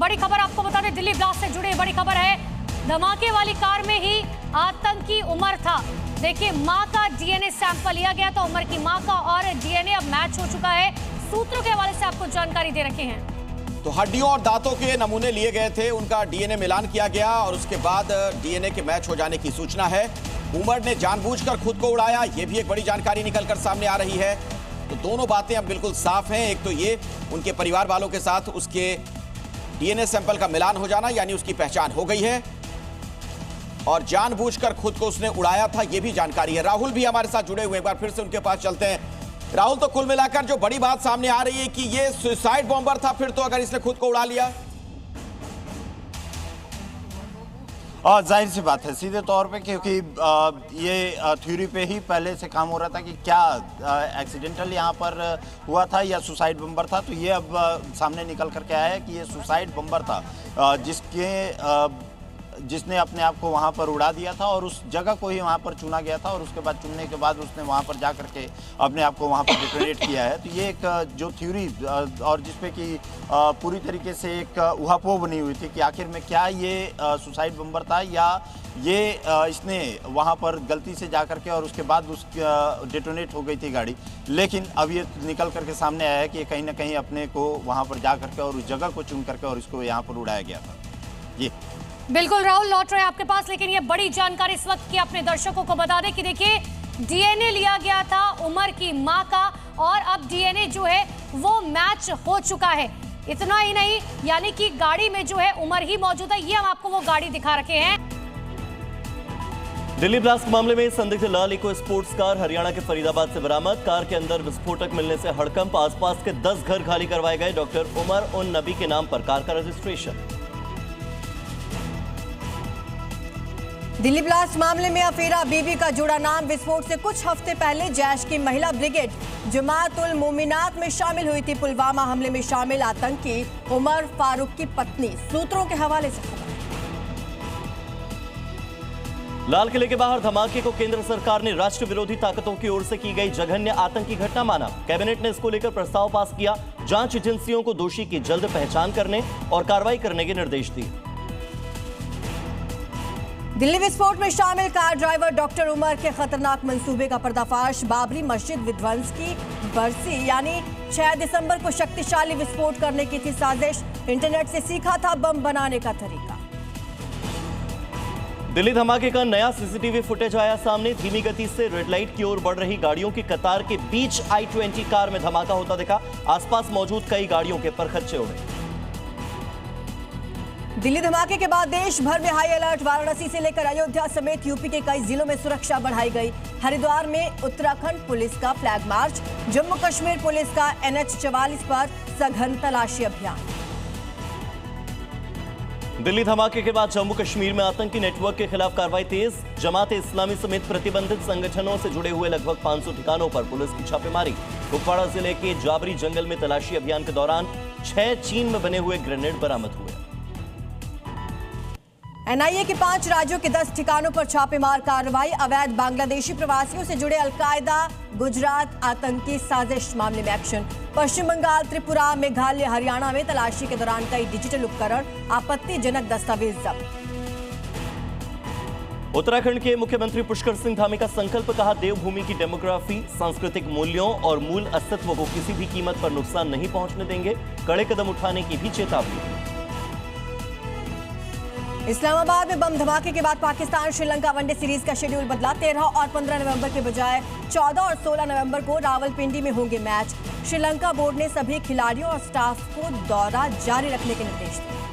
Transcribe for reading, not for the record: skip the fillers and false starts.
बड़ी खबर आपको बता दें, दिल्ली ब्लास्ट से जुड़ी बड़ी खबर है। धमाके वाली कार में ही आतंकी उमर था। देखिए, मां का डीएनए सैंपल लिया गया था, उमर की मां का, और डीएनए अब मैच हो चुका है। सूत्रों के हवाले से आपको जानकारी दे रखे हैं। तो हड्डियों और दांतों के नमूने लिए गए थे, उनका डीएनए मिलान किया गया और उसके बाद डीएनए के मैच हो जाने की सूचना है। उमर ने जानबूझकर खुद को उड़ाया, यह भी एक बड़ी जानकारी निकलकर सामने आ रही है। तो दोनों बातें अब बिल्कुल साफ हैं। एक तो ये उनके परिवार वालों के साथ उसके डीएनए सैंपल का मिलान हो जाना, यानी उसकी पहचान हो गई है, और जानबूझकर खुद को उसने उड़ाया था, यह भी जानकारी है। राहुल भी हमारे साथ जुड़े हुए, एक बार फिर से उनके पास चलते हैं। राहुल, तो कुल मिलाकर जो बड़ी बात सामने आ रही है कि ये सुसाइड बॉम्बर था फिर तो, अगर इसने खुद को उड़ा लिया। और जाहिर सी बात है सीधे तौर पे, क्योंकि ये थ्योरी पे ही पहले से काम हो रहा था कि क्या एक्सीडेंटल यहाँ पर हुआ था या सुसाइड बम्बर था। तो ये अब सामने निकल करके आया है कि ये सुसाइड बम्बर था, जिसने अपने आप को वहाँ पर उड़ा दिया था और उस जगह को ही वहाँ पर चुना गया था, और उसके बाद चुनने के बाद उसने वहाँ पर जा करके अपने आप को वहाँ पर डिटोनेट किया है। तो ये एक जो थ्योरी और जिसपे कि पूरी तरीके से एक उहापोह बनी हुई थी कि आखिर में क्या ये सुसाइड बम्बर था या ये इसने वहाँ पर गलती से जा करके और उसके बाद उस डिटोनेट हो गई थी गाड़ी। लेकिन अब ये निकल करके सामने आया है कि कहीं ना कहीं अपने को वहाँ पर जा करके और उस जगह को चुन करके और इसको यहाँ पर उड़ाया गया था। जी बिल्कुल राहुल, लौट रहे हैं आपके पास, लेकिन ये बड़ी जानकारी इस वक्त की अपने दर्शकों को बता दें कि देखिए, डीएनए लिया गया था उमर की मां का और अब डीएनए जो है वो मैच हो चुका है। इतना ही नहीं, यानी कि गाड़ी में जो है उमर ही मौजूद है। ये हम आपको वो गाड़ी दिखा रखे हैं। दिल्ली ब्लास्ट मामले में संदिग्ध लाल इको स्पोर्ट्स कार हरियाणा के फरीदाबाद से बरामद। कार के अंदर विस्फोटक मिलने से हड़कंप, आसपास के 10 घर खाली करवाए गए। डॉक्टर उमर उन नबी के नाम पर कार का रजिस्ट्रेशन। दिल्ली ब्लास्ट मामले में अफीरा बीबी का जुड़ा नाम। विस्फोट से कुछ हफ्ते पहले जैश की महिला ब्रिगेड जमात उल मोमिनात में शामिल हुई थी। पुलवामा हमले में शामिल आतंकी उमर फारूक की पत्नी। सूत्रों के हवाले से खबर। लाल किले के बाहर धमाके को केंद्र सरकार ने राष्ट्र विरोधी ताकतों की ओर से की गई जघन्य आतंकी घटना माना। कैबिनेट ने इसको लेकर प्रस्ताव पास किया। जांच एजेंसियों को दोषी की जल्द पहचान करने और कार्रवाई करने के निर्देश दिए। दिल्ली विस्फोट में शामिल कार ड्राइवर डॉक्टर उमर के खतरनाक मंसूबे का पर्दाफाश। बाबरी मस्जिद विध्वंस की बरसी यानी 6 दिसंबर को शक्तिशाली विस्फोट करने की थी साजिश। इंटरनेट से सीखा था बम बनाने का तरीका। दिल्ली धमाके का नया सीसीटीवी फुटेज आया सामने। धीमी गति से रेड लाइट की ओर बढ़ रही गाड़ियों की कतार के बीच I-20 कार में धमाका होता दिखा। आसपास मौजूद कई गाड़ियों के परखच्चे उड़े। दिल्ली धमाके के बाद देश भर में हाई अलर्ट। वाराणसी से लेकर अयोध्या समेत यूपी के कई जिलों में सुरक्षा बढ़ाई गई। हरिद्वार में उत्तराखंड पुलिस का flag march. Jammu Kashmir police का NH-44 पर सघन तलाशी अभियान। दिल्ली धमाके के बाद जम्मू कश्मीर में आतंकी नेटवर्क के खिलाफ कार्रवाई तेज। जमात इस्लामी समेत प्रतिबंधित संगठनों से जुड़े हुए लगभग 500 ठिकानों पर पुलिस की छापेमारी। कुपवाड़ा जिले के जाबरी जंगल में तलाशी अभियान के दौरान 6 चीन में बने हुए ग्रेनेड बरामद हुए। एनआईए की 5 राज्यों के 10 ठिकानों पर छापेमार कार्रवाई। अवैध बांग्लादेशी प्रवासियों से जुड़े अलकायदा गुजरात आतंकी साजिश मामले में एक्शन। पश्चिम बंगाल, त्रिपुरा, मेघालय, हरियाणा में तलाशी के दौरान कई डिजिटल उपकरण, आपत्तिजनक दस्तावेज जब्त। उत्तराखंड के मुख्यमंत्री पुष्कर सिंह धामी का संकल्प, कहा देवभूमि की डेमोग्राफी, सांस्कृतिक मूल्यों और मूल अस्तित्व को किसी भी कीमत पर नुकसान नहीं पहुंचने देंगे। कड़े कदम उठाने की भी चेतावनी। इस्लामाबाद में बम धमाके के बाद पाकिस्तान श्रीलंका वनडे सीरीज का शेड्यूल बदला। 13 और 15 नवंबर के बजाय 14 और 16 नवंबर को रावलपिंडी में होंगे मैच। श्रीलंका बोर्ड ने सभी खिलाड़ियों और स्टाफ को दौरा जारी रखने के निर्देश दिए।